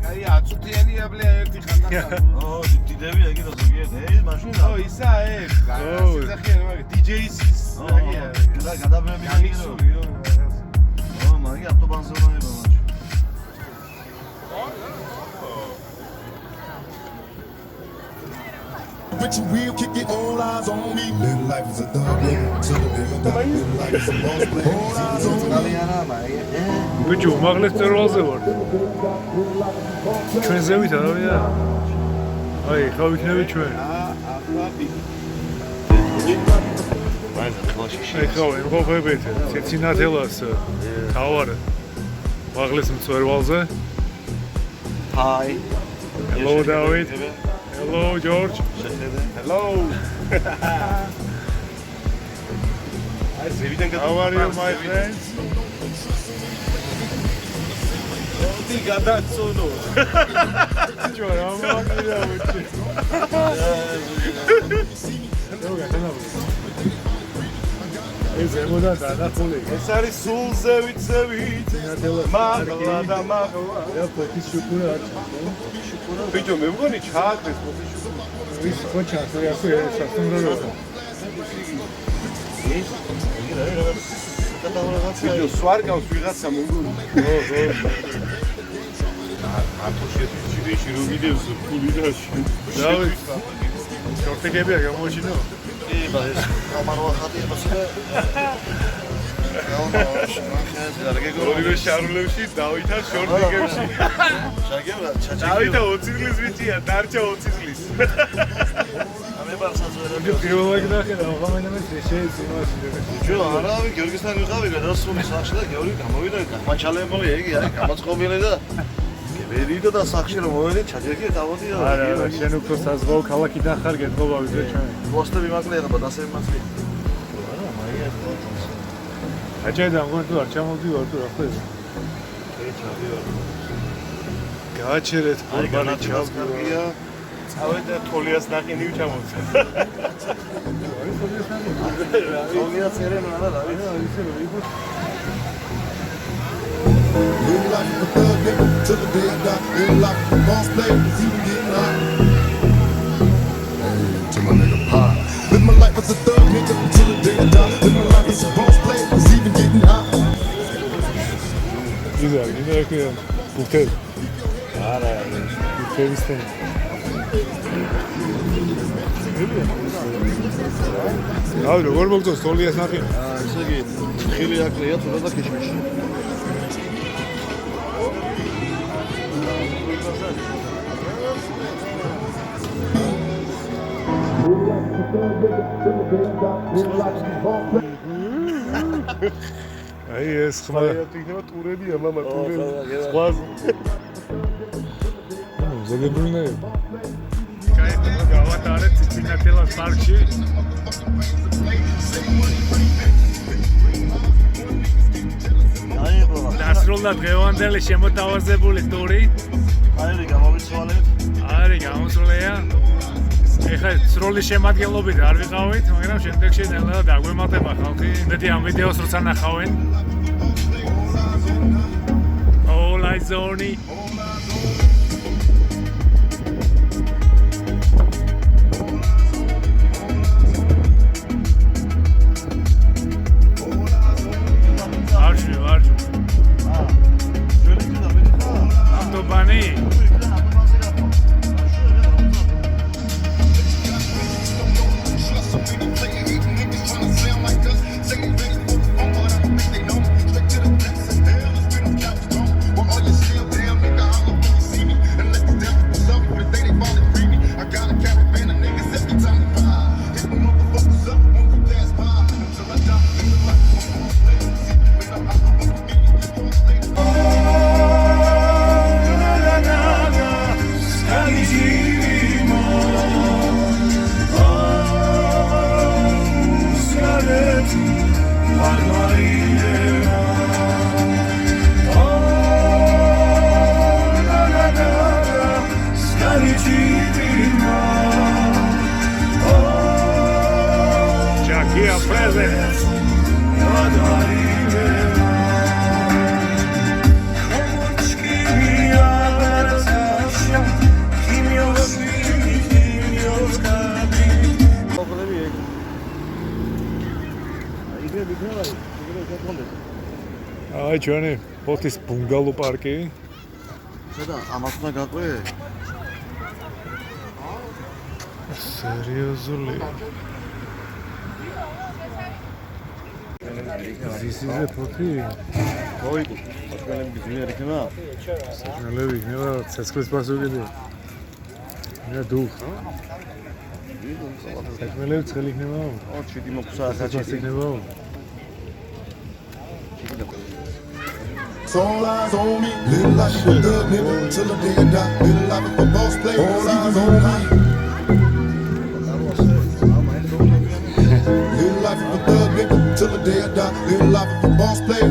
აი აწუთიანია ბლე ერთი ხანდახან. ო, დიდებია კიდე ზოგიერთ. ეს მაშინა. ო, ისა ეს. სიზახიან მაგ DJ-ის. და გადაბმები გამიქსო. ო, მაგი ავტობანზე უნდა იყო მაშინ. But you will kick it, all eyes on me. Little life is a dog, till the day I die. Little life is a boss play. All eyes on me. ალიანა მაგი. ბიჭო, უმაღლეს წერვალზე ვარ. ჩვენზე ვით არავია. აი, ხა ვიქნები ჩვენ. აი, ხა ვიმყოფებით ციცინათელას თავარ უმაღლეს მწერვალზე. Hi. Hello, David. Hello, George. Hello. აი ზევიდან How are you, my friends? ოდი გადაწონო. ბიჭო, რა მაგია ვიჭი. ეს ემოდა დანახული. ეს არის სულ ზევით. მაღლა და მაღლა. რა ფოტის შუქურა არის. ბიჭო, მე მგონი ჩააკრეს ფოტის შუქურა. ის ხოჩა, ასე სასტუმროა. ბიჭო, სვარგავს ვიღაცა მოგონი. ათო შეჭიდეში რომ მიდევს ფული დაში. დავით. შორტიკებია გამოჩინო. იბა ეს გამარვა ხატი მოსე. ორივე შარულებში დავითა შორტიკებში. შაგებდა დავითა 20 წლის ვიწია, დარჩა 20 წლის. ამებარსაც ვერ პირველად ნახე და აღამენამეს შეეცინოს. ჯო არავინ გიორგისთან ვიყავი გადასული სახში და გიორგი გამოვიდა გამაჩალებული იგი არის გამოწყობილი და ვერიდო და სახში რომ მოვედი ჩაჯერგი დავოდი და არა, შენ უფრო საზღვაო ქალაქიდან ხარ გეთხოვა ვიდრე ჩვენ. პოსტები მაკლია და დასები მასლი. არა, მაია თვითონს. აჭედან გონი თუ არ ჩამოვდივარ თუ რა ხდება? ჩავდივარ. გააჩერეთ აი ბორბალი განაჩევს კარგია. წავედ და თოლიას ნაყინი ვჩამოცა. ზოგიერთ წერენ არა რა ვიცი. Little life is a thug, nigga, till the day I die. Little life is a boss play, it's even getting hot. Hey, to my nigga Pop. Live my life as a thug, nigga, till the day I die. Live my life as a boss play, it's even getting hot. იზა, იმექი უკე. არა, უკევისთან. აი, როგორ მოგწონს თოლიას ნახინი? ესე იგი, ხილი აკლია თულა და ქიშმიში. აი ეს ხმა. იქნება ტურებია, მამა, ტურები. სხვაზე. ზოგებრივნაირ. კაი, გავატარეთ ციცინათელას პარკში. დასრულდა დღევანდელი შემოთავაზებული ტური. აი გამოვიცვალეთ. არის გამოსვლია. ეხლა სროლის შემადგენლობით არ ვიყავით, მაგრამ შემდეგში ნელა დაგვემატება ხალხი. მეტი ამ ვიდეოს როცა ნახავენ. All eyes on me. Autobahn. All you still damn nigga, holla when you see me. აი ჩვენი ფოთის ბუნგალო პარკი. ხედა, ამას უნდა გაყვე. სერიოზული. This is a ფოთი. მოიგო. თქვენები ძლიერი იქნება? ნელევი იქნება ცეცხლის პასუხი. მე დუხ. საქმელები ცხელი იქნება? ო, ჩიტი მოხსა ახაჩი იქნება? So all eyes on me, live life of a thug nigga till the day I die. Live life of a boss player, all eyes on me. Live life of a thug nigga till the day I die. Live life of a boss player.